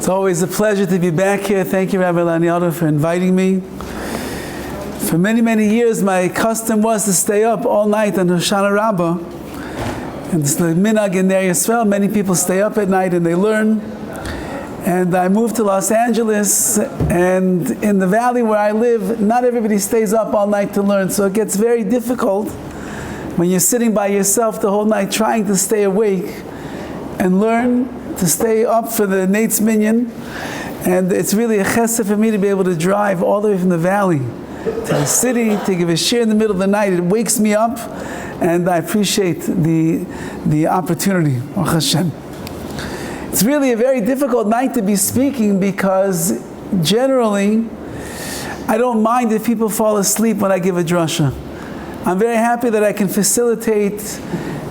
It's always a pleasure to be back here. Thank you, Rabbi Laniado, for inviting me. For many, many years, my custom was to stay up all night on Hashana Raba. And it's the minhag in there as well. Many people stay up at night and they learn. And I moved to Los Angeles, and in the valley where I live, not everybody stays up all night to learn. So it gets very difficult when you're sitting by yourself the whole night trying to stay awake and learn, to stay up for the Nate's Minyan. And it's really a chesed for me to be able to drive all the way from the valley to the city to give a shir in the middle of the night. It wakes me up, and I appreciate the opportunity. Baruch Hashem. It's really a very difficult night to be speaking because generally I don't mind if people fall asleep when I give a drasha. I'm very happy that I can facilitate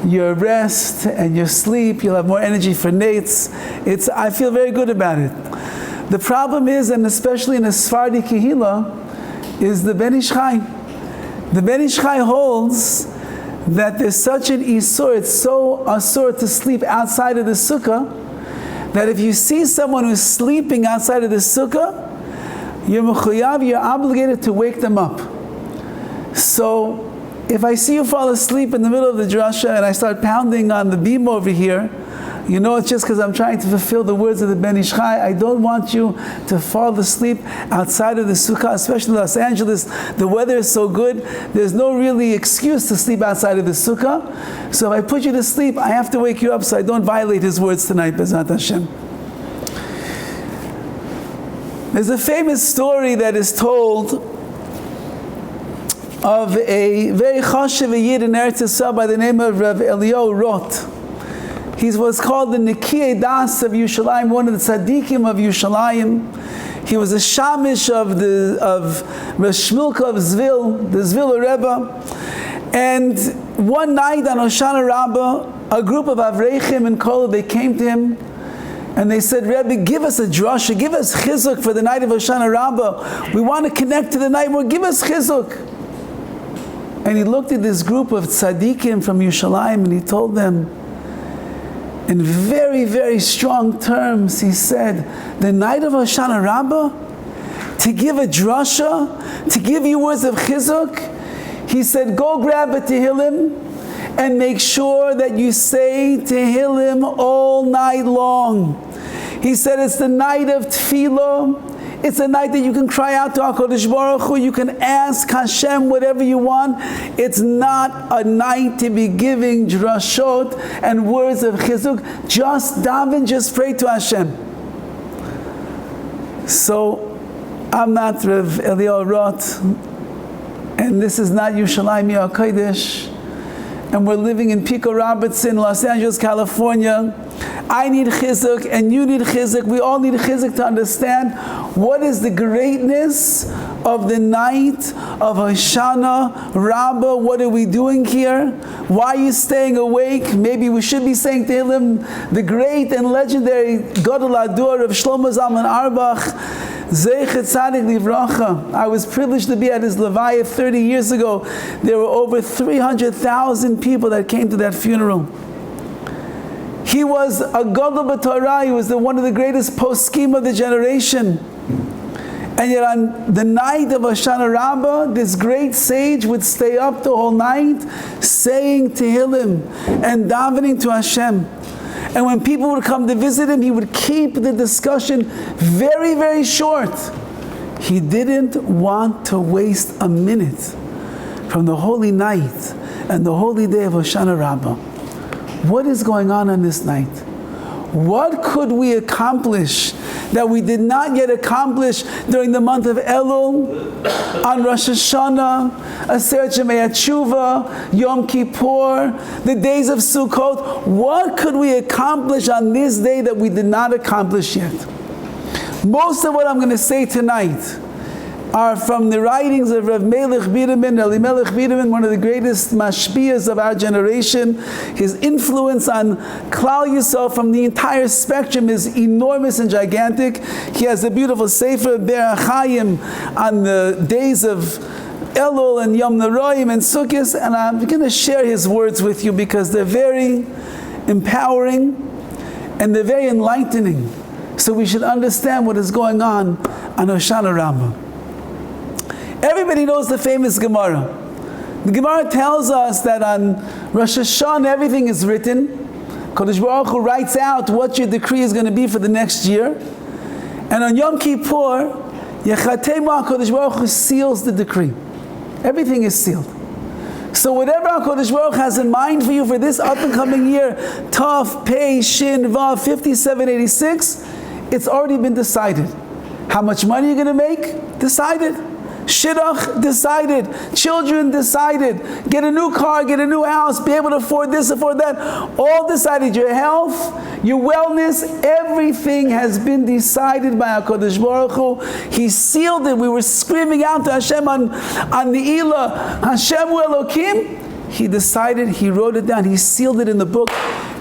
your rest and your sleep. You'll have more energy for Nates. I feel very good about it. The problem is, and especially in a Sephardi Kehila, is the Ben Ish Chai. The Ben Ish Chai holds that there's such an isur, it's so asur to sleep outside of the sukkah, that if you see someone who's sleeping outside of the sukkah, you're obligated to wake them up. So if I see you fall asleep in the middle of the drasha and I start pounding on the beam over here, you know it's just because I'm trying to fulfill the words of the Ben Ish Chai. I don't want you to fall asleep outside of the sukkah, especially in Los Angeles. The weather is so good, there's no really excuse to sleep outside of the sukkah. So if I put you to sleep, I have to wake you up so I don't violate his words tonight, B'ezrat Hashem. There's a famous story that is told of a very chashuv yid in Eretz Yisrael by the name of Rav Eliyahu Roth. He was called the Nikiyei Das of Yerushalayim, one of the tzaddikim of Yerushalayim. He was a shamish of Rosh Shmulka of Zvil, the Zvil Rebbe. And one night on Hashana Raba, a group of Avrechim and Kol, they came to him and they said, Rebbe, give us a drasha, give us chizuk for the night of Hashana Raba. We want to connect to the night more, give us chizuk. And he looked at this group of tzaddikim from Yerushalayim and he told them, in very, very strong terms, he said, the night of Hashana Raba, to give a drasha, to give you words of chizuk, he said, go grab a Tehillim and make sure that you say Tehillim all night long. He said, it's the night of tefillah. It's a night that you can cry out to HaKadosh Baruch Hu. You can ask Hashem whatever you want. It's not a night to be giving drashot and words of chizuk. Just daven, just pray to Hashem. So, I'm not Rav Eliyahu Roth, and this is not Yerushalayim HaKodesh, and we're living in Pico Robertson, Los Angeles, California. I need chizuk and you need chizuk. We all need chizuk to understand what is the greatness of the night of Hashana Raba. What are we doing here? Why are you staying awake? Maybe we should be saying Tehillim. The great and legendary Gadol Adur of Shlomo Zalman Auerbach, Zeichet Tzadik Livracha. I was privileged to be at his levaya 30 years ago. There were over 300,000 people that came to that funeral. He was a Gadol b'Torah. He was one of the greatest poskim of the generation. And yet on the night of Hashana Raba, this great sage would stay up the whole night saying Tehillim and davening to Hashem. And when people would come to visit him, he would keep the discussion very, very short. He didn't want to waste a minute from the holy night and the holy day of Hashana Raba. What is going on this night? What could we accomplish that we did not yet accomplish during the month of Elul, on Rosh Hashanah, Aseret Yemei Tshuva, Yom Kippur, the days of Sukkot? What could we accomplish on this day that we did not accomplish yet? Most of what I'm going to say tonight are from the writings of Rav Melech Biderman, Elimelech Biderman, one of the greatest mashpiyas of our generation. His influence on Klal Yisrael from the entire spectrum is enormous and gigantic. He has a beautiful sefer, Ber HaChaim, on the days of Elul and Yom Noraim and Sukkot, and I'm going to share his words with you because they're very empowering and they're very enlightening. So we should understand what is going on Hashana Raba. Everybody knows the famous Gemara. The Gemara tells us that on Rosh Hashanah everything is written. Kodesh Baruch Hu writes out what your decree is going to be for the next year. And on Yom Kippur, Yechatema Kodesh Baruch Hu seals the decree. Everything is sealed. So whatever HaKadosh Baruch Hu has in mind for you for this up and coming year, Tov, Pei, Shin, Vav, 5786, it's already been decided. How much money you're going to make? Decided. Shidduch, decided. Children, decided. Get a new car, get a new house, be able to afford this, afford that. All decided. Your health, your wellness, everything has been decided by HaKadosh Baruch Hu. He sealed it. We were screaming out to Hashem on Ne'ilah, Hashem hu Elokim. He decided, He wrote it down, He sealed it in the book.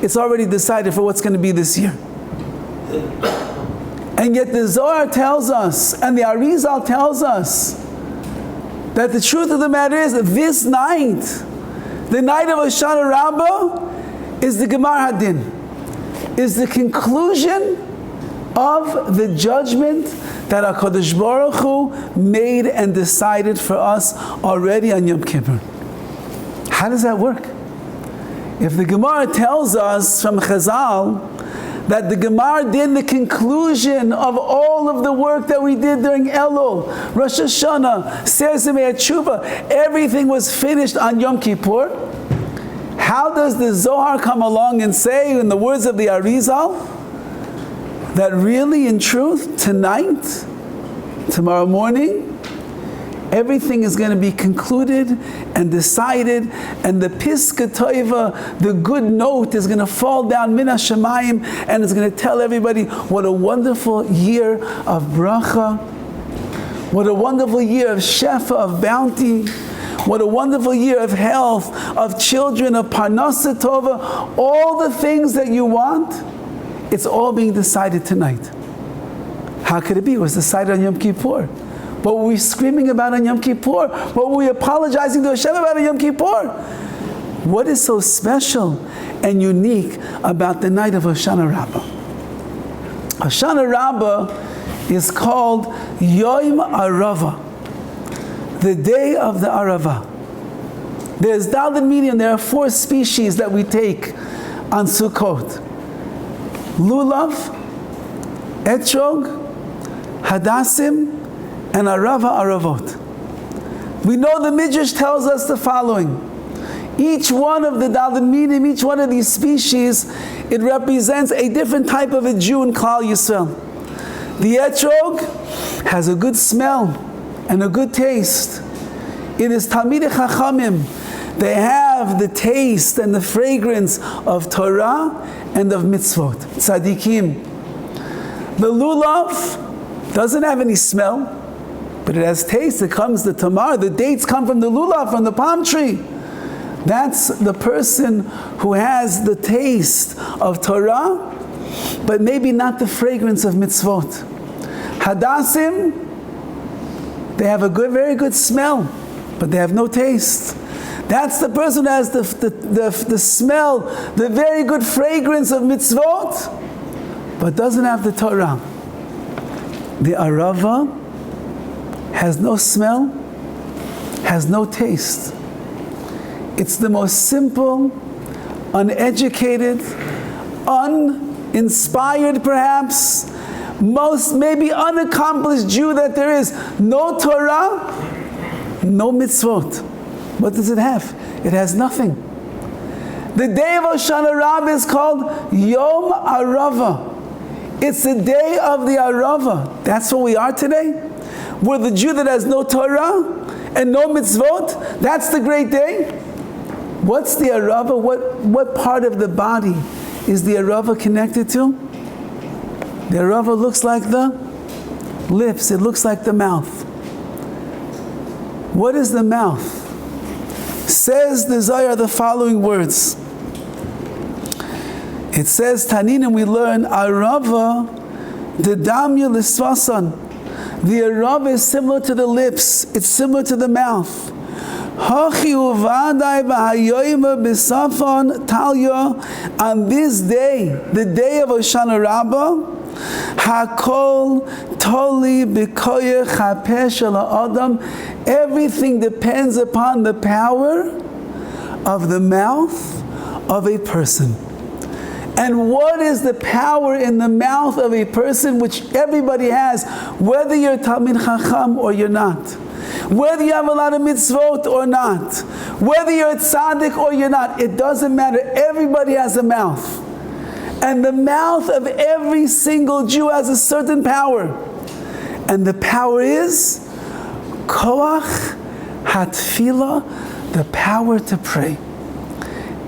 It's already decided for what's going to be this year. And yet the Zohar tells us, and the Arizal tells us, that the truth of the matter is that this night, the night of Hashana Raba, is the Gemar Hadin, is the conclusion of the judgment that HaKadosh Baruch Hu made and decided for us already on Yom Kippur. How does that work? If the Gemara tells us from Chazal that the Gemar did the conclusion of all of the work that we did during Elul, Rosh Hashanah, Ser Simei Tshuva, everything was finished on Yom Kippur. How does the Zohar come along and say, in the words of the Arizal, that really, in truth, tonight, tomorrow morning, everything is going to be concluded and decided, and the Piska Toiva, the good note, is going to fall down Min HaShamayim, and it's going to tell everybody what a wonderful year of bracha, what a wonderful year of shefa, of bounty, what a wonderful year of health, of children, of parnasa tova, all the things that you want, it's all being decided tonight. How could it be? It was decided on Yom Kippur. What were we screaming about on Yom Kippur? What were we apologizing to Hashem about on Yom Kippur? What is so special and unique about the night of Hashana Raba? Hashana Raba is called Yom Arava, the day of the Arava. There's Daled Medium, there are 4 species that we take on Sukkot. Lulav, Etrog, Hadassim, and Arava Aravot. We know the Midrash tells us the following. Each one of the Daled Midim, each one of these species, it represents a different type of a Jew in Klal Yisrael. The Etrog has a good smell and a good taste. It is Talmidei Chachamim. They have the taste and the fragrance of Torah and of mitzvot. Tzadikim. The Lulav doesn't have any smell, but it has taste. It comes, the tamar, the dates come from the lulav, from the palm tree. That's the person who has the taste of Torah, but maybe not the fragrance of mitzvot. Hadassim, they have a good, very good smell, but they have no taste. That's the person who has the smell, the very good fragrance of mitzvot, but doesn't have the Torah. The Arava has no smell, has no taste. It's the most simple, uneducated, uninspired perhaps, most maybe unaccomplished Jew that there is. No Torah, no mitzvot. What does it have? It has nothing. The day of Hashana Raba is called Yom Arava. It's the day of the Arava. That's what we are today. We're the Jew that has no Torah and no mitzvot. That's the great day. What's the Arava? What part of the body is the Arava connected to? The Arava looks like the lips. It looks like the mouth. What is the mouth? Says the Zohar the following words. It says, Taninim, we learn, Arava, the damya l'svasan. The Arava is similar to the lips. It's similar to the mouth. Hachi uvadai v'hayoyma b'safon talya. On this day, the day of Hashana Raba, Hakol toli b'koyach hapeh shel ha'adam. Everything depends upon the power of the mouth of a person. And what is the power in the mouth of a person, which everybody has, whether you're Talmid Chacham or you're not, whether you have a lot of mitzvot or not, whether you're a tzaddik or you're not, it doesn't matter. Everybody has a mouth. And the mouth of every single Jew has a certain power. And the power is Koach Hatfila, the power to pray.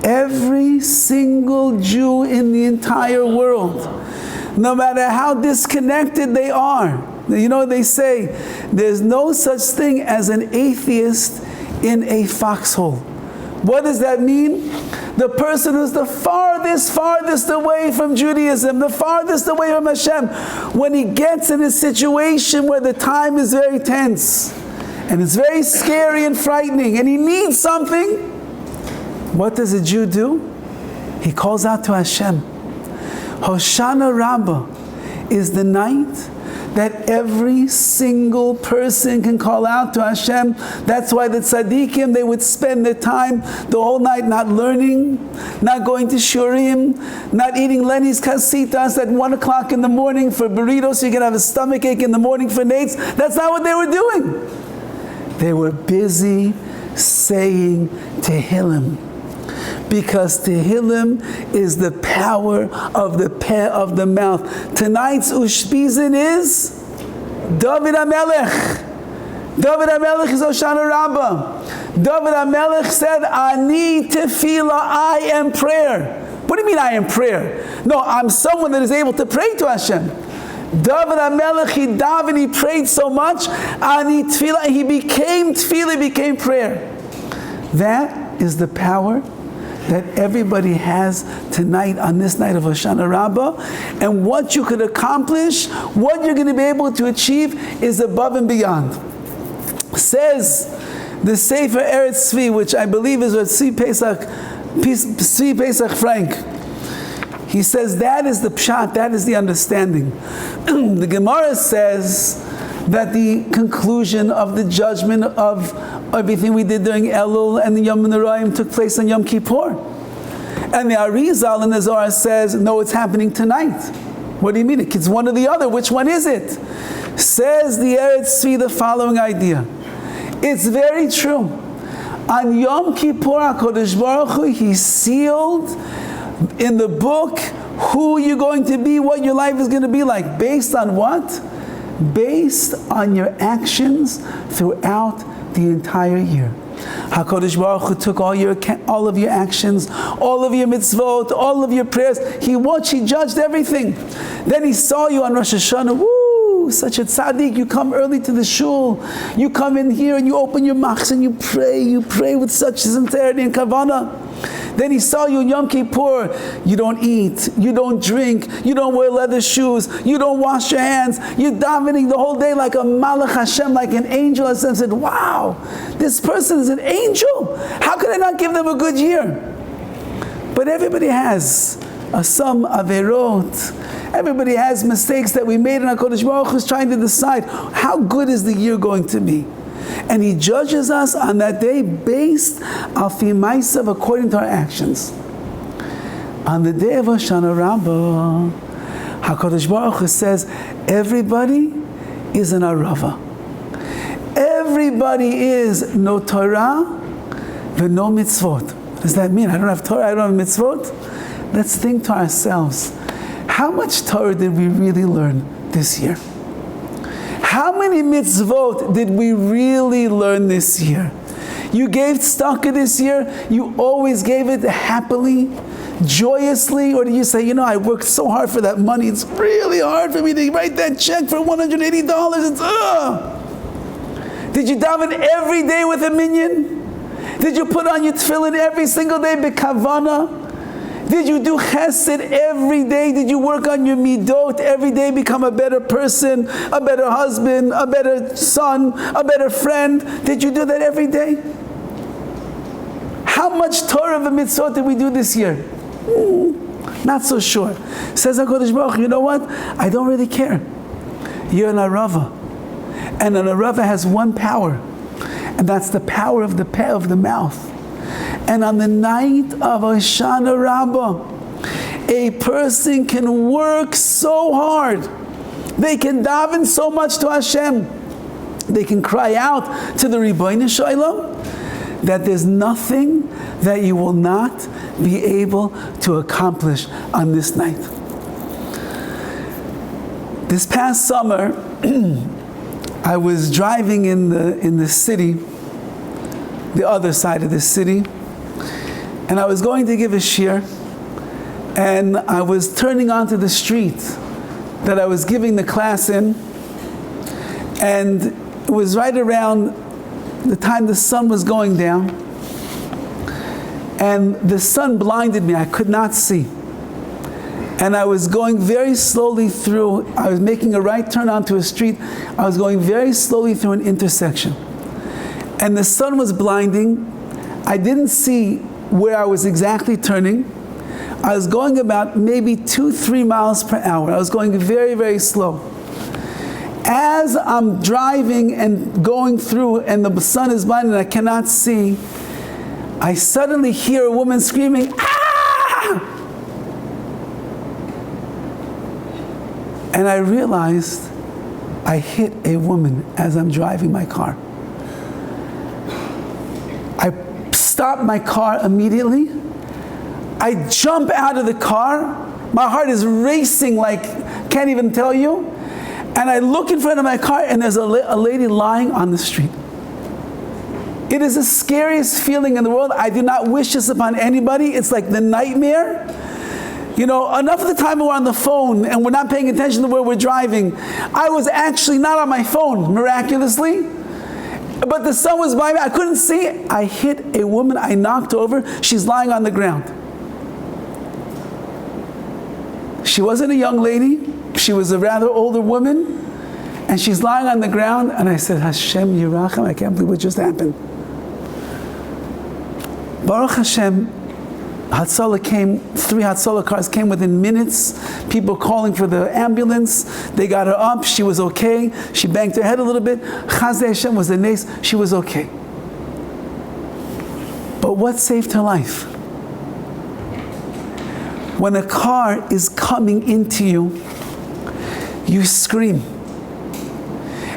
Every single Jew in the entire world, no matter how disconnected they are, you know, they say there's no such thing as an atheist in a foxhole. What does that mean? The person who's the farthest away from Judaism, the farthest away from Hashem, when he gets in a situation where the time is very tense, and it's very scary and frightening, and he needs something, what does a Jew do? He calls out to Hashem. Hashana Raba is the night that every single person can call out to Hashem. That's why the tzaddikim, they would spend their time the whole night not learning, not going to shurim, not eating Lenny's casitas at 1 o'clock in the morning for burritos so you can have a stomach ache in the morning for nates. That's not what they were doing. They were busy saying Tehillim. Because Tehillim is the power of the peh of the mouth. Tonight's Ushpizin is Dovid HaMelech. Dovid HaMelech is Hashana Raba. Dovid HaMelech said, Ani tefillah, I am prayer. What do you mean I am prayer? No, I'm someone that is able to pray to Hashem. Dovid HaMelech, he davened, he prayed so much, Ani tefillah, he became tefillah, he became prayer. That is the power that everybody has tonight on this night of Hashana Raba. And what you could accomplish, what you're going to be able to achieve is above and beyond. Says the Sefer Eretz Tzvi, which I believe is what Tzvi Pesach Frank. He says that is the pshat, that is the understanding. The Gemara says that the conclusion of the judgment of everything we did during Elul and the Yom Noraim took place on Yom Kippur. And the Arizal in the Zohar says, no, it's happening tonight. What do you mean? It's one or the other. Which one is it? Says the Eretz Tzvi the following idea. It's very true. On Yom Kippur, HaKadosh Baruch Hu, He sealed in the book who you're going to be, what your life is going to be like. Based on what? Based on your actions throughout the entire year. HaKadosh Baruch Hu took all of your actions, all of your mitzvot, all of your prayers. He watched, He judged everything. Then He saw you on Rosh Hashanah. Woo! Such a tzaddik. You come early to the shul. You come in here and you open your machs and you pray with such sincerity and kavanah. Then He saw you in Yom Kippur. You don't eat, you don't drink, you don't wear leather shoes, you don't wash your hands. You're davening the whole day like a Malach Hashem, like an angel. Hashem said, wow, this person is an angel. How could I not give them a good year? But everybody has some averot. Everybody has mistakes that we made, and HaKadosh Baruch Hu is trying to decide how good is the year going to be. And He judges us on that day based al fi ma'asav, according to our actions. On the day of Hashana Raba, HaKadosh Baruch Hu says, everybody is an arava. Everybody is no Torah and no mitzvot. What does that mean? I don't have Torah, I don't have mitzvot? Let's think to ourselves, how much Torah did we really learn this year? How many mitzvot did we really learn this year? You gave tzedakah this year, you always gave it happily, joyously, or did you say, I worked so hard for that money, it's really hard for me to write that check for $180, it's Did you daven every day with a minyan? Did you put on your tefillin every single day b'kavana? Did you do chesed every day? Did you work on your midot every day, become a better person, a better husband, a better son, a better friend? Did you do that every day? How much Torah and mitzvot did we do this year? Not so sure. Says HaKadosh Baruch Hu, you know what? I don't really care. You're an Arava. And an Arava has one power. And that's the power of the mouth. And on the night of Hashana Raba, a person can work so hard. They can daven so much to Hashem. They can cry out to the Ribbono Shel Olam that there's nothing that you will not be able to accomplish on this night. This past summer, I was driving in the city, the other side of the city, and I was going to give a shir, and I was turning onto the street that I was giving the class in, and it was right around the time the sun was going down, and the sun blinded me. I could not see. And I was going very slowly through, I was making a right turn onto a street, I was going very slowly through an intersection. And the sun was blinding. I didn't see where I was exactly turning. I was going about maybe 2-3 miles per hour. I was going very, very slow. As I'm driving and going through and the sun is blinding and I cannot see, I suddenly hear a woman screaming, "Ah!" And I realized I hit a woman as I'm driving my car. I stop my car immediately. I jump out of the car. My heart is racing like, can't even tell you. And I look in front of my car and there's a lady lying on the street. It is the scariest feeling in the world. I do not wish this upon anybody. It's like the nightmare. You know, enough of the time we're on the phone and we're not paying attention to where we're driving. I was actually not on my phone, miraculously. But the sun was by me. I couldn't see it. I hit a woman. I knocked her over. She's lying on the ground. She wasn't a young lady. She was a rather older woman. And she's lying on the ground. And I said, Hashem Yirachem, I can't believe what just happened. Baruch Hashem, Hatzalah came, 3 Hatzalah cars came within minutes. People calling for the ambulance. They got her up. She was okay. She banged her head a little bit. Chazei Hashem was the nace. She was okay. But what saved her life? When a car is coming into you, you scream.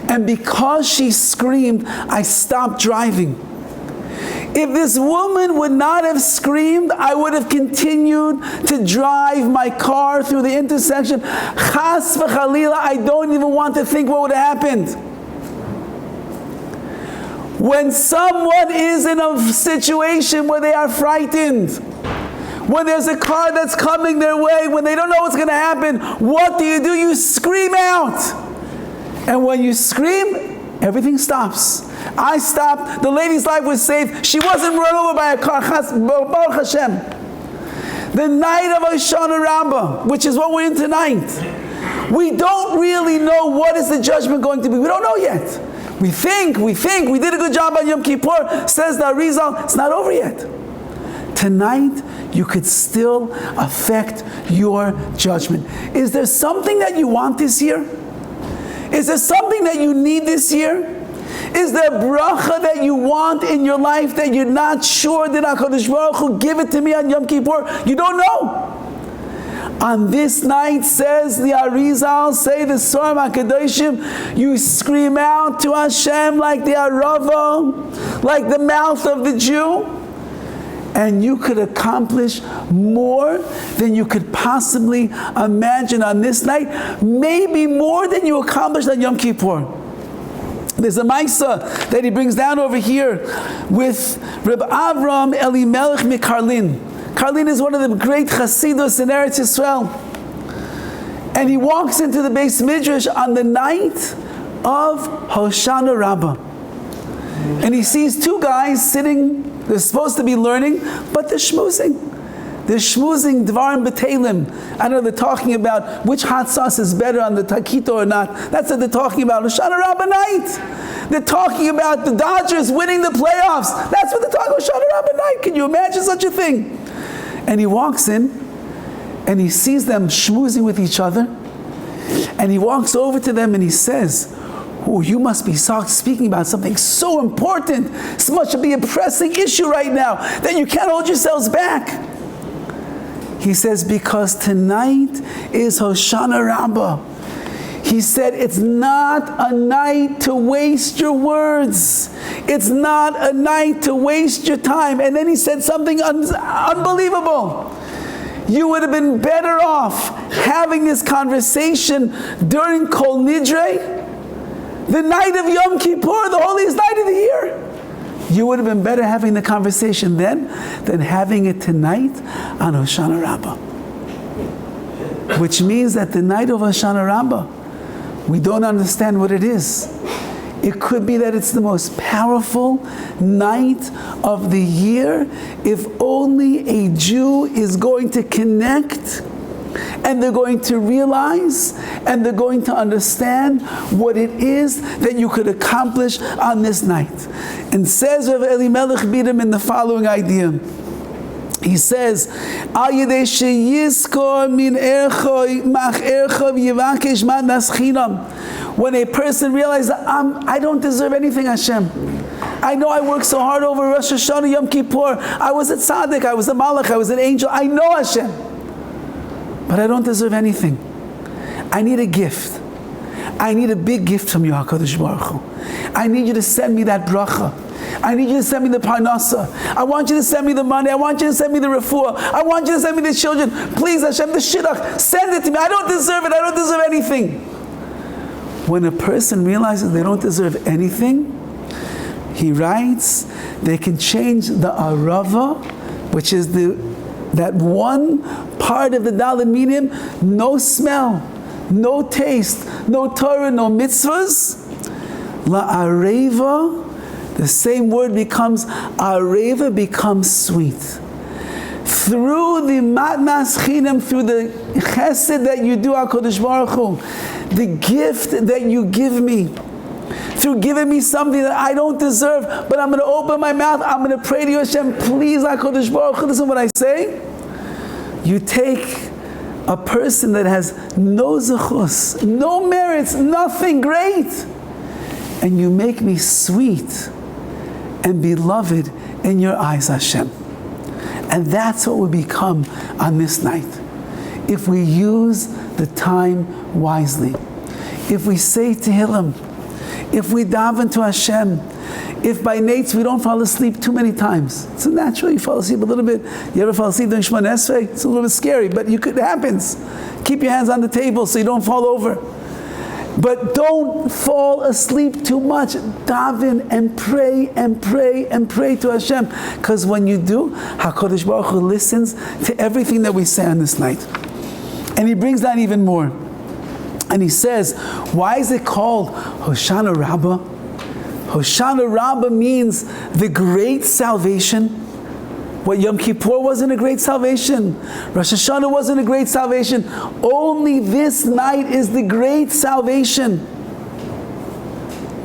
And because she screamed, I stopped driving. If this woman would not have screamed, I would have continued to drive my car through the intersection. Chas v'chalila, I don't even want to think what would have happened. When someone is in a situation where they are frightened, when there's a car that's coming their way, when they don't know what's going to happen, what do? You scream out. And when you scream, everything stops. I stopped. The lady's life was saved. She wasn't run over by a car. Baruch Hashem. The night of Hashana Raba, which is what we're in tonight, we don't really know what is the judgment going to be. We don't know yet. We think we did a good job on Yom Kippur. Says the Arizal, it's not over yet. Tonight, you could still affect your judgment. Is there something that you want this year? Is there something that you need this year? Is there bracha that you want in your life that you're not sure that HaKadosh Baruch Hu give it to me on Yom Kippur? You don't know. On this night, says the Arizal, say the Sorim HaKadoshim, you scream out to Hashem like the Arava, like the mouth of the Jew, and you could accomplish more than you could possibly imagine on this night, maybe more than you accomplished on Yom Kippur. There's a Maisa that he brings down over here with Rabbi Avram Elimelech Mikarlin. Karlin is one of the great Chasidus in Eretz Yisrael. And he walks into the Beis Midrash on the night of Hashana Raba. And he sees 2 guys sitting, they're supposed to be learning, but they're schmoozing. They're shmuzing dvarim betelim. I know they're talking about which hot sauce is better on the taquito or not. That's what they're talking about. Hashana Raba night. They're talking about the Dodgers winning the playoffs. That's what they're talking about. Hashana Raba night. Can you imagine such a thing? And he walks in, and he sees them schmoozing with each other, and he walks over to them and he says, "Oh, you must be speaking about something so important. This must be a pressing issue right now that you can't hold yourselves back." He says, "Because tonight is Hashana Raba." He said, "It's not a night to waste your words. It's not a night to waste your time." And then he said something unbelievable. You would have been better off having this conversation during Kol Nidre, the night of Yom Kippur, the holiest night of the year. You would have been better having the conversation then than having it tonight on Hashana Raba. Which means that the night of Hashana Raba, we don't understand what it is. It could be that it's the most powerful night of the year if only a Jew is going to connect, and they're going to realize, and they're going to understand what it is that you could accomplish on this night. And says Rav Elimelech Bidam in the following idea. He says, "Al yedei sheyizkor min erchoi mach erchov yivakesh matnas chinam." When a person realizes, I don't deserve anything, Hashem. I know I worked so hard over Rosh Hashanah, Yom Kippur. I was a tzaddik, I was a malach, I was an angel. I know, Hashem. But I don't deserve anything. I need a gift. I need a big gift from you, HaKadosh Baruch Hu. I need you to send me that bracha. I need you to send me the parnasa. I want you to send me the money. I want you to send me the refuah. I want you to send me the children. Please, Hashem, the shidduch, send it to me. I don't deserve it. I don't deserve anything. When a person realizes they don't deserve anything, he writes, they can change the arava, which is that one part of the Dalet medium, no smell, no taste, no Torah, no mitzvahs. La-areva, the same word becomes, areva becomes sweet. Through the matnas chinam, through the chesed that you do, HaKadosh Baruch Hu, the gift that you give me, through giving me something that I don't deserve, but I'm going to open my mouth, I'm going to pray to you, Hashem, please, HaKadosh Baruch Hu, listen what I say. You take a person that has no zechus, no merits, nothing great, and you make me sweet and beloved in your eyes, Hashem. And that's what we become on this night. If we use the time wisely, if we say Tehillim, if we daven to Hashem, if by nates we don't fall asleep too many times. It's natural, you fall asleep a little bit. You ever fall asleep during Shemona Esrei? It's a little bit scary, but it happens. Keep your hands on the table so you don't fall over. But don't fall asleep too much. Daven and pray and pray and pray to Hashem. Because when you do, HaKadosh Baruch Hu listens to everything that we say on this night. And he brings down even more. And he says, why is it called Hashana Raba? Hashana Raba means the great salvation. What Yom Kippur wasn't a great salvation. Rosh Hashanah wasn't a great salvation. Only this night is the great salvation.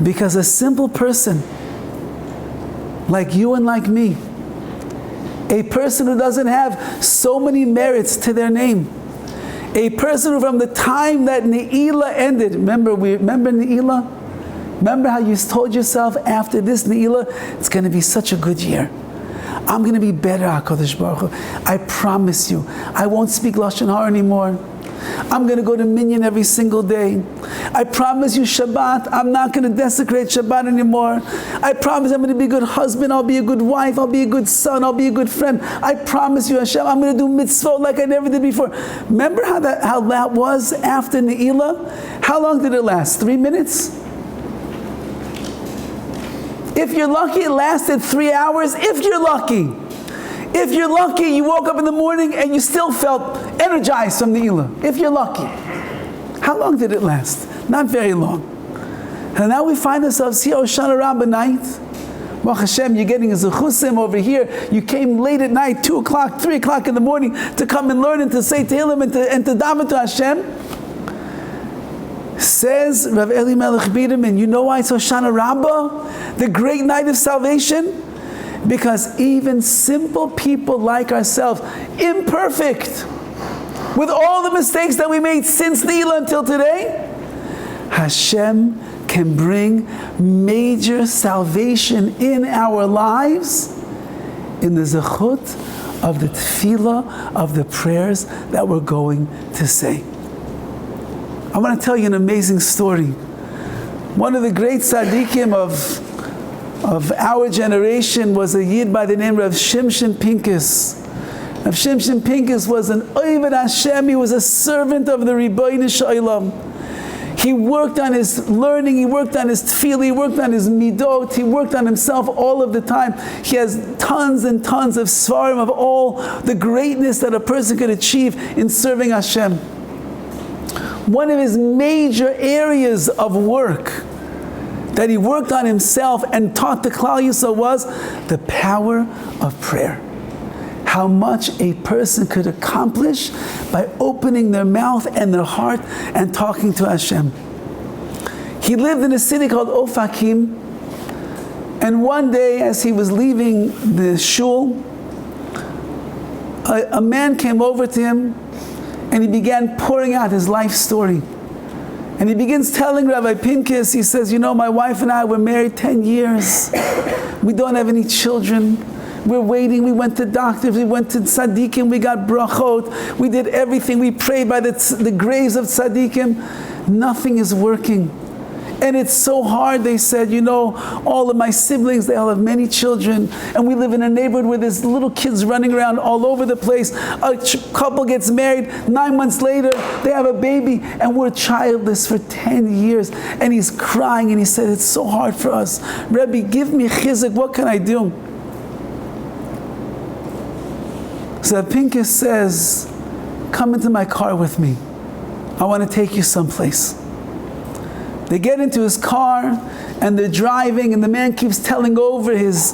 Because a simple person, like you and like me, a person who doesn't have so many merits to their name, a person who from the time that Ne'ilah ended, remember Ne'ilah? Remember how you told yourself after this Ne'ilah, it's going to be such a good year. I'm going to be better, HaKadosh Baruch Hu. I promise you. I won't speak Lashon Hara anymore. I'm going to go to Minyan every single day. I promise you Shabbat, I'm not going to desecrate Shabbat anymore. I promise I'm going to be a good husband, I'll be a good wife, I'll be a good son, I'll be a good friend. I promise you, Hashem, I'm going to do mitzvot like I never did before. Remember how that was after Ne'ilah? How long did it last? 3 minutes? If you're lucky, it lasted 3 hours. If you're lucky. If you're lucky, you woke up in the morning and you still felt energized from Ne'ilah. If you're lucky. How long did it last? Not very long. And now we find ourselves here, Hashana Raba night, Baruch Hashem, you're getting a zechusim over here. You came late at night, 2 o'clock, 3 o'clock in the morning, to come and learn and to say Tehillim and to daven to Hashem. Says Rav Eli Melech Biderman, you know why it's Hashana Raba, the great night of salvation? Because even simple people like ourselves, imperfect, with all the mistakes that we made since Nila until today, Hashem can bring major salvation in our lives in the zechut of the tefillah, of the prayers that we're going to say. I want to tell you an amazing story. One of the great tzaddikim of our generation was a yid by the name of Shimshon Pincus. Rav Shimshon Pincus was an Oved Hashem. He was a servant of the Ribbono Shel Olam. He worked on his learning, he worked on his tefillah, he worked on his midot, he worked on himself all of the time. He has tons and tons of svarim of all the greatness that a person could achieve in serving Hashem. One of his major areas of work that he worked on himself and taught the Klal Yisrael was the power of prayer. How much a person could accomplish by opening their mouth and their heart and talking to Hashem. He lived in a city called Ofakim, and one day as he was leaving the shul, a man came over to him and he began pouring out his life story. And he begins telling Rabbi Pincus, he says, you know, my wife and I were married 10 years. We don't have any children. We're waiting. We went to doctors. We went to tzaddikim. We got brachot. We did everything. We prayed by the graves of tzaddikim. Nothing is working. And it's so hard, they said, you know, all of my siblings, they all have many children. And we live in a neighborhood where there's little kids running around all over the place. A couple gets married. 9 months later, they have a baby. And we're childless for 10 years. And he's crying. And he said, it's so hard for us. Rabbi, give me chizuk. What can I do? So Pincus says, come into my car with me. I want to take you someplace. They get into his car and they're driving, and the man keeps telling over his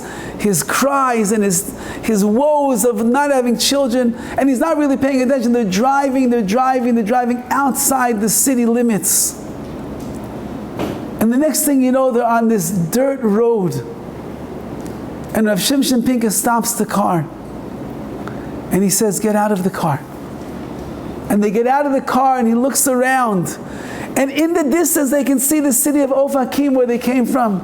cries and his woes of not having children, and he's not really paying attention. They're driving outside the city limits. And the next thing you know, they're on this dirt road. And Rav Shimshon Pincus stops the car. And he says, get out of the car. And they get out of the car and he looks around. And in the distance they can see the city of Ofakim where they came from.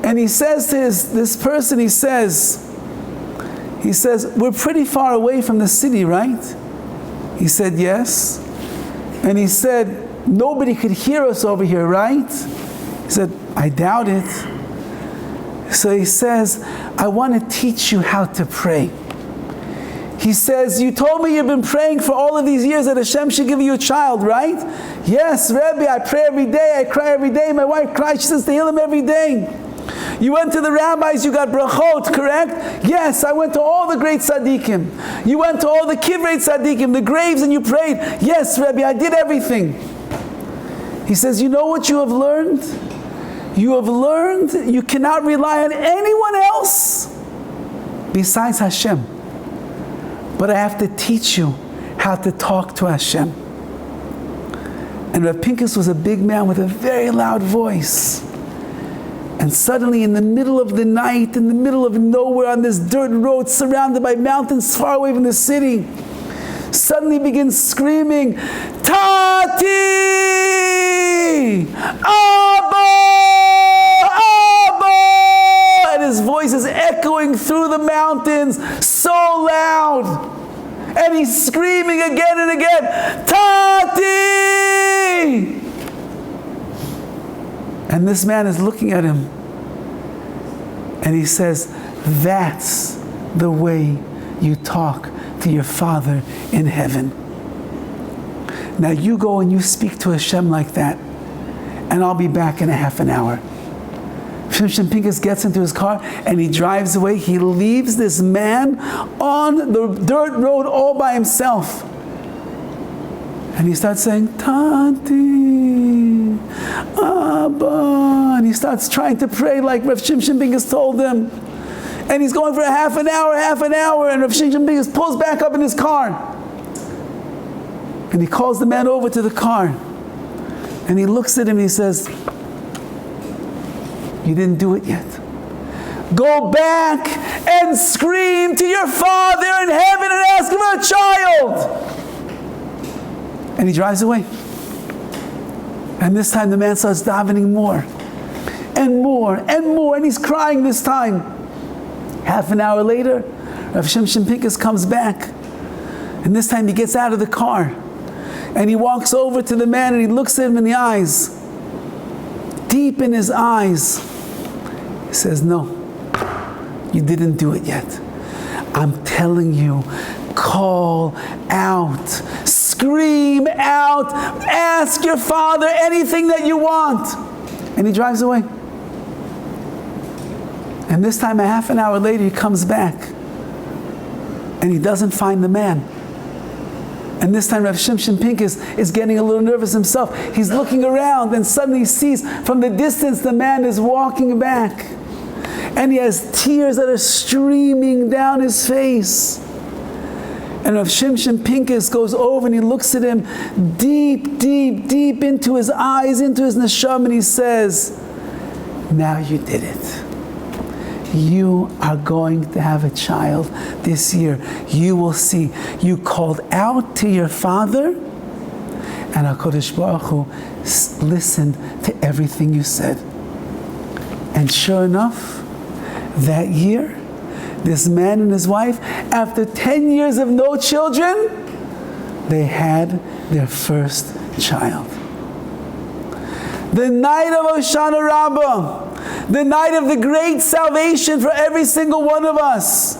And he says to this person, he says, we're pretty far away from the city, right? He said, yes. And he said, nobody could hear us over here, right? He said, I doubt it. So he says, I want to teach you how to pray. He says, you told me you've been praying for all of these years that Hashem should give you a child, right? Yes, Rabbi, I pray every day, I cry every day. My wife cries, she says Tehillim every day. You went to the rabbis, you got brachot, correct? Yes, I went to all the great tzaddikim. You went to all the kivrei tzaddikim, the graves, and you prayed. Yes, Rabbi, I did everything. He says, you know what you have learned? You have learned you cannot rely on anyone else besides Hashem. But I have to teach you how to talk to Hashem. And Rav Pincus was a big man with a very loud voice. And suddenly in the middle of the night, in the middle of nowhere on this dirt road surrounded by mountains far away from the city, suddenly begins screaming, Tati! Abba! Abba! And his voice is echoing through the mountains so loud. And he's screaming again and again, Tati! And this man is looking at him. And he says, that's the way you talk to your Father in heaven. Now you go and you speak to Hashem like that, and I'll be back in a half an hour. Shimshon Pincus gets into his car and he drives away. He leaves this man on the dirt road all by himself. And he starts saying, Tanti, Abba. And he starts trying to pray like Rav Shimshon Pinkus told him. And he's going for a half an hour, and Rav Shimshon Pinkus pulls back up in his car. And he calls the man over to the car. And he looks at him and he says, you didn't do it yet. Go back and scream to your Father in heaven and ask him for a child. And he drives away. And this time the man starts davening more and more and more, and he's crying this time. Half an hour later, Rav Shimshon Pinkus comes back, and this time he gets out of the car and he walks over to the man and he looks at him in the eyes, deep in his eyes. He says, no, you didn't do it yet. I'm telling you, call out, scream out, ask your Father anything that you want. And he drives away. And this time, a half an hour later, he comes back and he doesn't find the man. And this time, Rav Shimshon Pinkus is getting a little nervous himself. He's looking around and suddenly he sees from the distance the man is walking back. And he has tears that are streaming down his face. And Rav Shimshon Pinkus goes over and he looks at him deep, deep, deep into his eyes, into his neshama, and he says, now you did it. You are going to have a child this year. You will see. You called out to your Father, and HaKadosh Baruch Hu listened to everything you said. And sure enough, that year, this man and his wife, after 10 years of no children, they had their first child. The night of Hashana Raba, the night of the great salvation for every single one of us,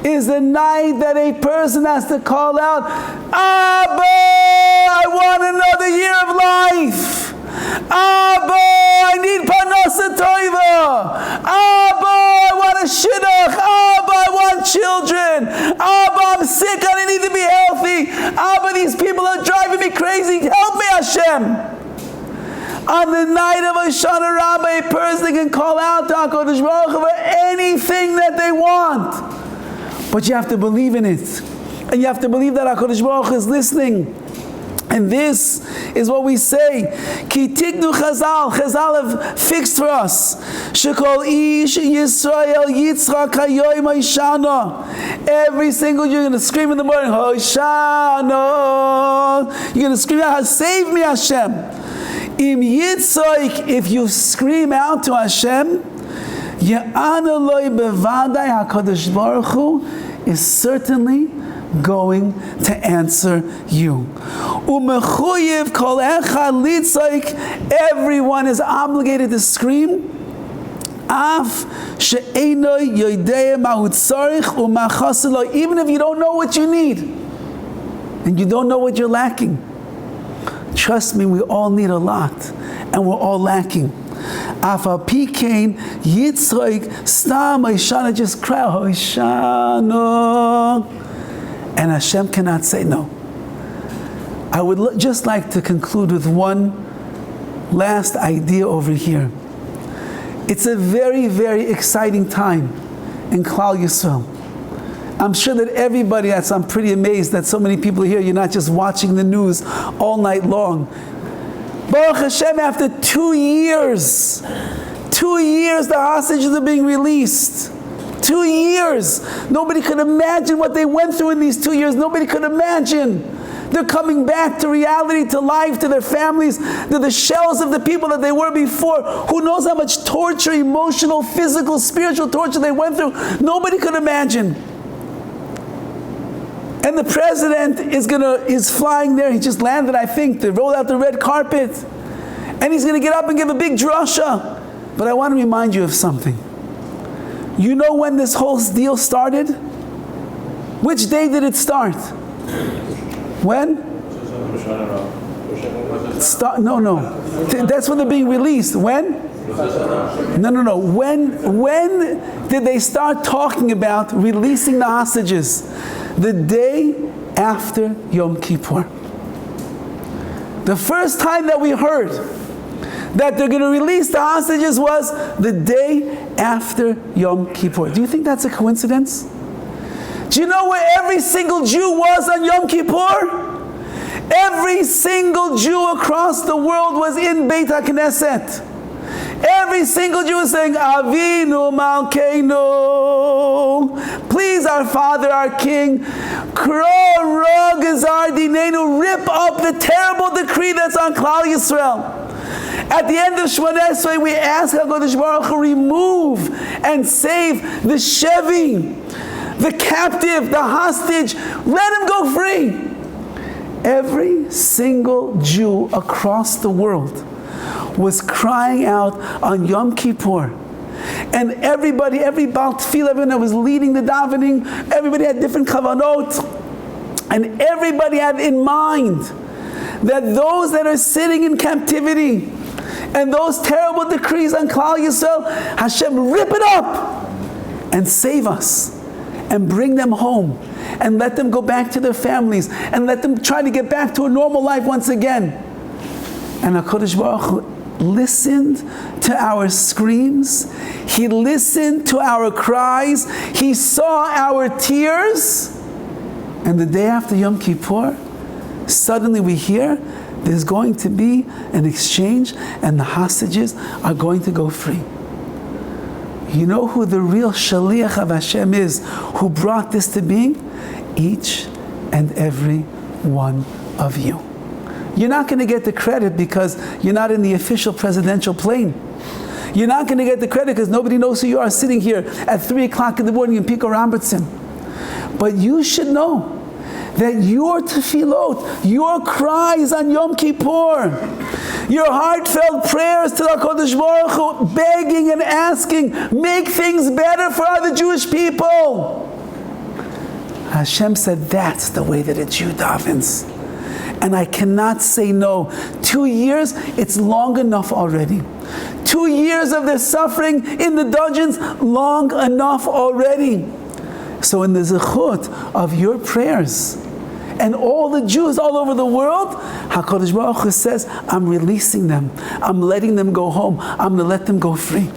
is the night that a person has to call out, Abba, I want another year of life. Abba, I need parnasa toiva. Abba, I want a shidduch. Abba, I want children. Abba, I'm sick, I need to be healthy. Abba, these people are driving me crazy. Help me, Hashem. On the night of Hashana Raba, a person can call out to HaKadosh Baruch Hu for anything that they want. But you have to believe in it. And you have to believe that HaKadosh Baruch Hu is listening. And this is what we say. Ki tiknu Chazal. Chazal have fixed for us. Shekol ish Yisrael Yitzchak hayoyim Hashana. Every single you're going to scream in the morning, Hashana. You're going to scream out, save me, Hashem. Im Yitzoik, if you scream out to Hashem, Ya'ana loi bevadai HaKadosh Baruch Hu is certainly going to answer you. Umechuyev kol echad litzoik, everyone is obligated to scream. Af she'eino yoidei mahu tzarich u'machas lo, even if you don't know what you need and you don't know what you're lacking. Trust me, we all need a lot, and we're all lacking. Afal pikein yitzroik stam Hashana, just cry Hashana, and Hashem cannot say no. I would just like to conclude with one last idea over here. It's a very, very exciting time in Klal Yisrael. I'm sure that everybody, I'm pretty amazed that so many people here, you're not just watching the news all night long. Baruch Hashem, after 2 years, the hostages are being released. 2 years. Nobody could imagine what they went through in these 2 years. Nobody could imagine. They're coming back to reality, to life, to their families. They're the shells of the people that they were before. Who knows how much torture, emotional, physical, spiritual torture they went through. Nobody could imagine. And the president is flying there. He just landed, I think. They rolled out the red carpet. And he's going to get up and give a big drasha. But I want to remind you of something. You know when this whole deal started? Which day did it start? When? No. That's when they're being released. When? No. When did they start talking about releasing the hostages? The day after Yom Kippur. The first time that we heard that they're going to release the hostages was the day after Yom Kippur. Do you think that's a coincidence? Do you know where every single Jew was on Yom Kippur? Every single Jew across the world was in Beit HaKnesset. Every single Jew was saying, Avinu Malkeinu, please our Father, our King, Kro Ro Gezar Dinenu, rip up the terrible decree that's on Klal Yisrael. At the end of Shmoneh Esrei, we ask HaKadosh Baruch Hu remove and save the Shevi, the captive, the hostage. Let him go free. Every single Jew across the world was crying out on Yom Kippur. And everybody, every Baal Tefillah, everyone that was leading the davening, everybody had different kavanot. And everybody had in mind that those that are sitting in captivity and those terrible decrees on Klal Yisrael, Hashem, rip it up and save us and bring them home and let them go back to their families and let them try to get back to a normal life once again. And HaKadosh Baruch Hu listened to our screams. He listened to our cries. He saw our tears. And the day after Yom Kippur, suddenly we hear there's going to be an exchange and the hostages are going to go free. You know who the real Shaliach of Hashem is, who brought this to being? Each and every one of you. You're not going to get the credit because you're not in the official presidential plane. You're not going to get the credit because nobody knows who you are sitting here at 3 o'clock in the morning in Pico Robertson. But you should know that your tefillot, your cries on Yom Kippur, your heartfelt prayers to the HaKadosh Baruch Hu, begging and asking, make things better for other Jewish people. Hashem said, that's the way that a Jew davens. And I cannot say no. 2 years, it's long enough already. 2 years of their suffering in the dungeons, long enough already. So in the zechut of your prayers, and all the Jews all over the world, HaKadosh Baruch Hu says, I'm releasing them. I'm letting them go home. I'm going to let them go free.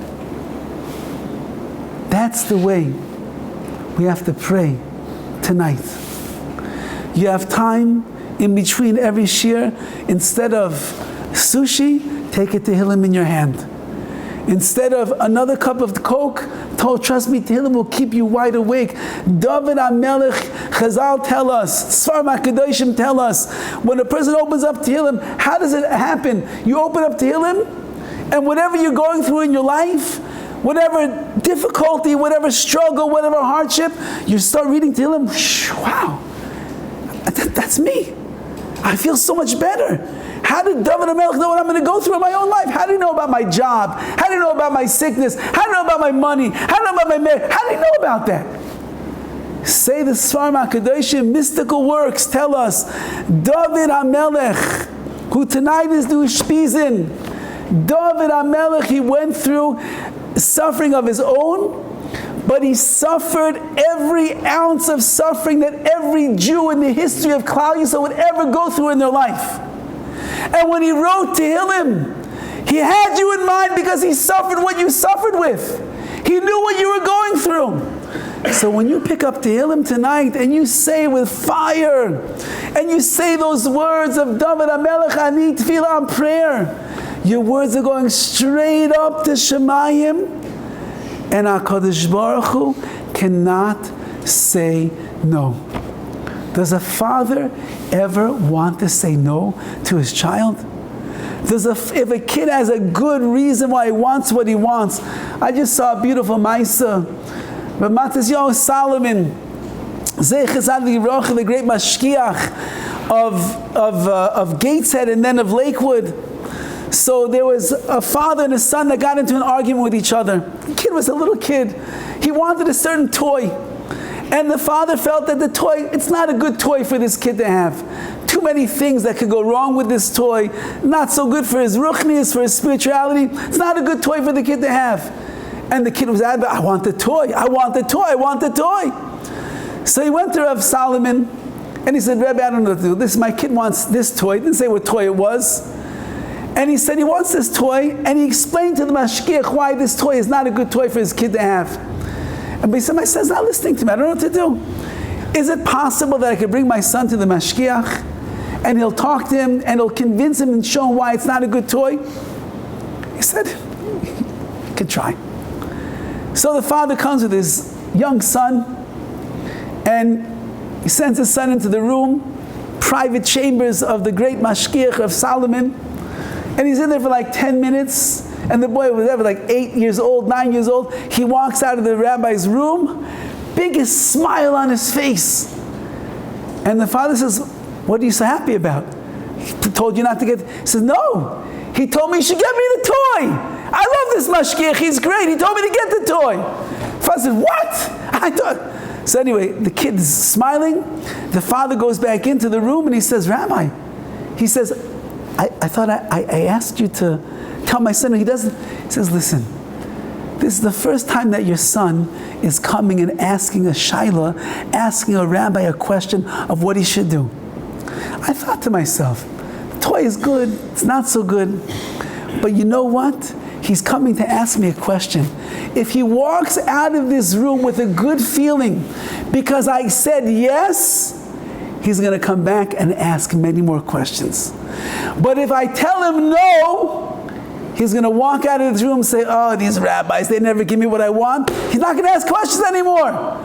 That's the way we have to pray tonight. You have time in between every shir. Instead of sushi, take a tehillim in your hand. Instead of another cup of Coke, trust me, Tehillim will keep you wide awake. Dovid HaMelech, Chazal tell us, Sfar HaKadoshim tell us, when a person opens up Tehillim, how does it happen? You open up Tehillim, and whatever you're going through in your life, whatever difficulty, whatever struggle, whatever hardship, you start reading Tehillim, wow, that's me. I feel so much better. How did Dovid HaMelech know what I'm going to go through in my own life? How do you know about my job? How do you know about my sickness? How do you know about my money? How do you know about my marriage? How do you know about that? Say the Sfar HaKadoshim, mystical works tell us, Dovid HaMelech, who tonight is the Ushpizin, Dovid HaMelech, he went through suffering of his own, but he suffered every ounce of suffering that every Jew in the history of Klal Yisrael would ever go through in their life. And when he wrote Tehillim, he had you in mind because he suffered what you suffered with. He knew what you were going through. So when you pick up Tehillim tonight and you say with fire, and you say those words of Dovid HaMelech, Ani Tefillah on prayer, your words are going straight up to Shemayim, and HaKadosh Baruch Hu cannot say no. Does a father ever want to say no to his child? If a kid has a good reason why he wants what he wants. I just saw a beautiful Maisa. But Matisyahu Solomon, the great mashkiach of Gateshead and then of Lakewood. So there was a father and a son that got into an argument with each other. The kid was a little kid. He wanted a certain toy. And the father felt that the toy, it's not a good toy for this kid to have. Too many things that could go wrong with this toy. Not so good for his ruchnius, for his spirituality. It's not a good toy for the kid to have. And the kid was adamant, I want the toy, I want the toy, I want the toy. So he went to Rav Solomon And he said, Rabbi, I don't know what to do. This, my kid wants this toy. He didn't say what toy it was. And he said he wants this toy, and he explained to the mashgiach why this toy is not a good toy for his kid to have. And my son is not listening to me. I don't know what to do. Is it possible that I could bring my son to the mashgiach, and he'll talk to him, and he'll convince him and show him why it's not a good toy? He said, you could try. So the father comes with his young son, and he sends his son into the room, private chambers of the great mashgiach of Solomon. And he's in there for like 10 minutes, and the boy was there for like 8 years old, 9 years old. He walks out of the rabbi's room, biggest smile on his face. And the father says, what are you so happy about? He told you not to get, he says, no. He told me you should get me the toy. I love this mashgiach, he's great. He told me to get the toy. The father said, what? I thought. So anyway, the kid is smiling. The father goes back into the room and he says, Rabbi, he says, I thought I asked you to tell my son. He doesn't. He says, listen, this is the first time that your son is coming and asking a shaila, asking a rabbi a question of what he should do. I thought to myself, the toy is good, it's not so good. But you know what? He's coming to ask me a question. If he walks out of this room with a good feeling because I said yes, he's going to come back and ask many more questions. But if I tell him no, he's going to walk out of this room and say, oh, these rabbis, they never give me what I want. He's not going to ask questions anymore.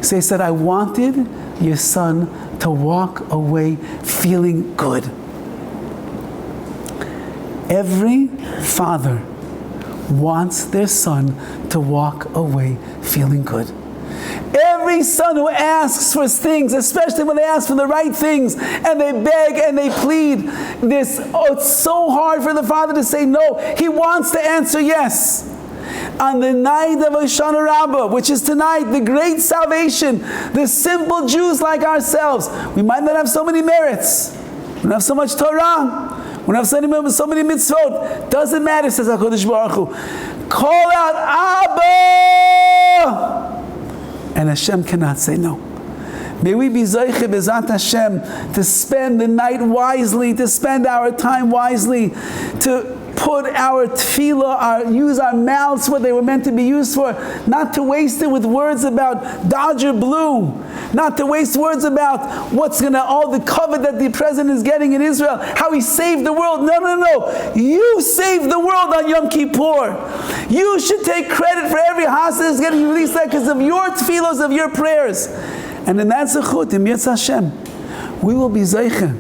So he said, I wanted your son to walk away feeling good. Every father wants their son to walk away feeling good. Every son who asks for things, especially when they ask for the right things, and they beg and they plead, it's so hard for the father to say no. He wants to answer yes. On the night of Hashana Raba, which is tonight, the great salvation, the simple Jews like ourselves, we might not have so many merits, we don't have so much Torah, we don't have so many mitzvot. Doesn't matter, says HaKadosh Baruch Hu. Call out, Abba! And Hashem cannot say no. May we be Zoiche B'ezat Hashem to spend the night wisely, to spend our time wisely, to put our tefillah, use our mouths what they were meant to be used for, not to waste it with words about Dodger Blue, not to waste words about what's all the cover that the president is getting in Israel, how he saved the world. No, no, no. You saved the world on Yom Kippur. You should take credit for every hostage that's getting released there because of your tefillahs, of your prayers. And in that zechut, in Yetz Hashem, we will be zeicha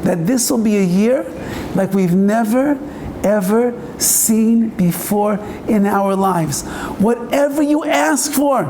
that this will be a year like we've never ever seen before in our lives. Whatever you ask for,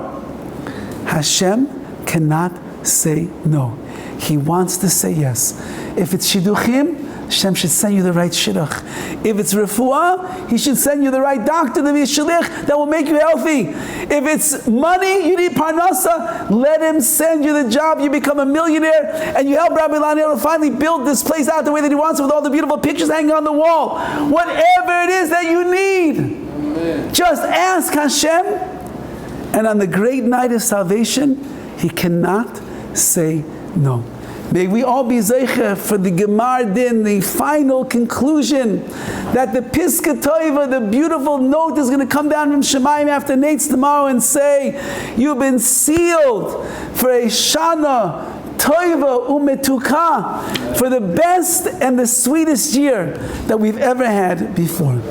Hashem cannot say no. He wants to say yes. If it's shidduchim, Hashem should send you the right shidduch. If it's refuah, He should send you the right doctor, the shidduch that will make you healthy. If it's money, you need parnasa, let Him send you the job. You become a millionaire and you help Rabbi Laniel to finally build this place out the way that he wants it with all the beautiful pictures hanging on the wall. Whatever it is that you need, amen, just ask Hashem. And on the great night of salvation, He cannot say no. May we all be zeicha for the Gemar Din, the final conclusion, that the Piska Toiva, the beautiful note, is going to come down from Shemayim after Nates tomorrow and say, you've been sealed for a Shana Toiva Umetuka, for the best and the sweetest year that we've ever had before.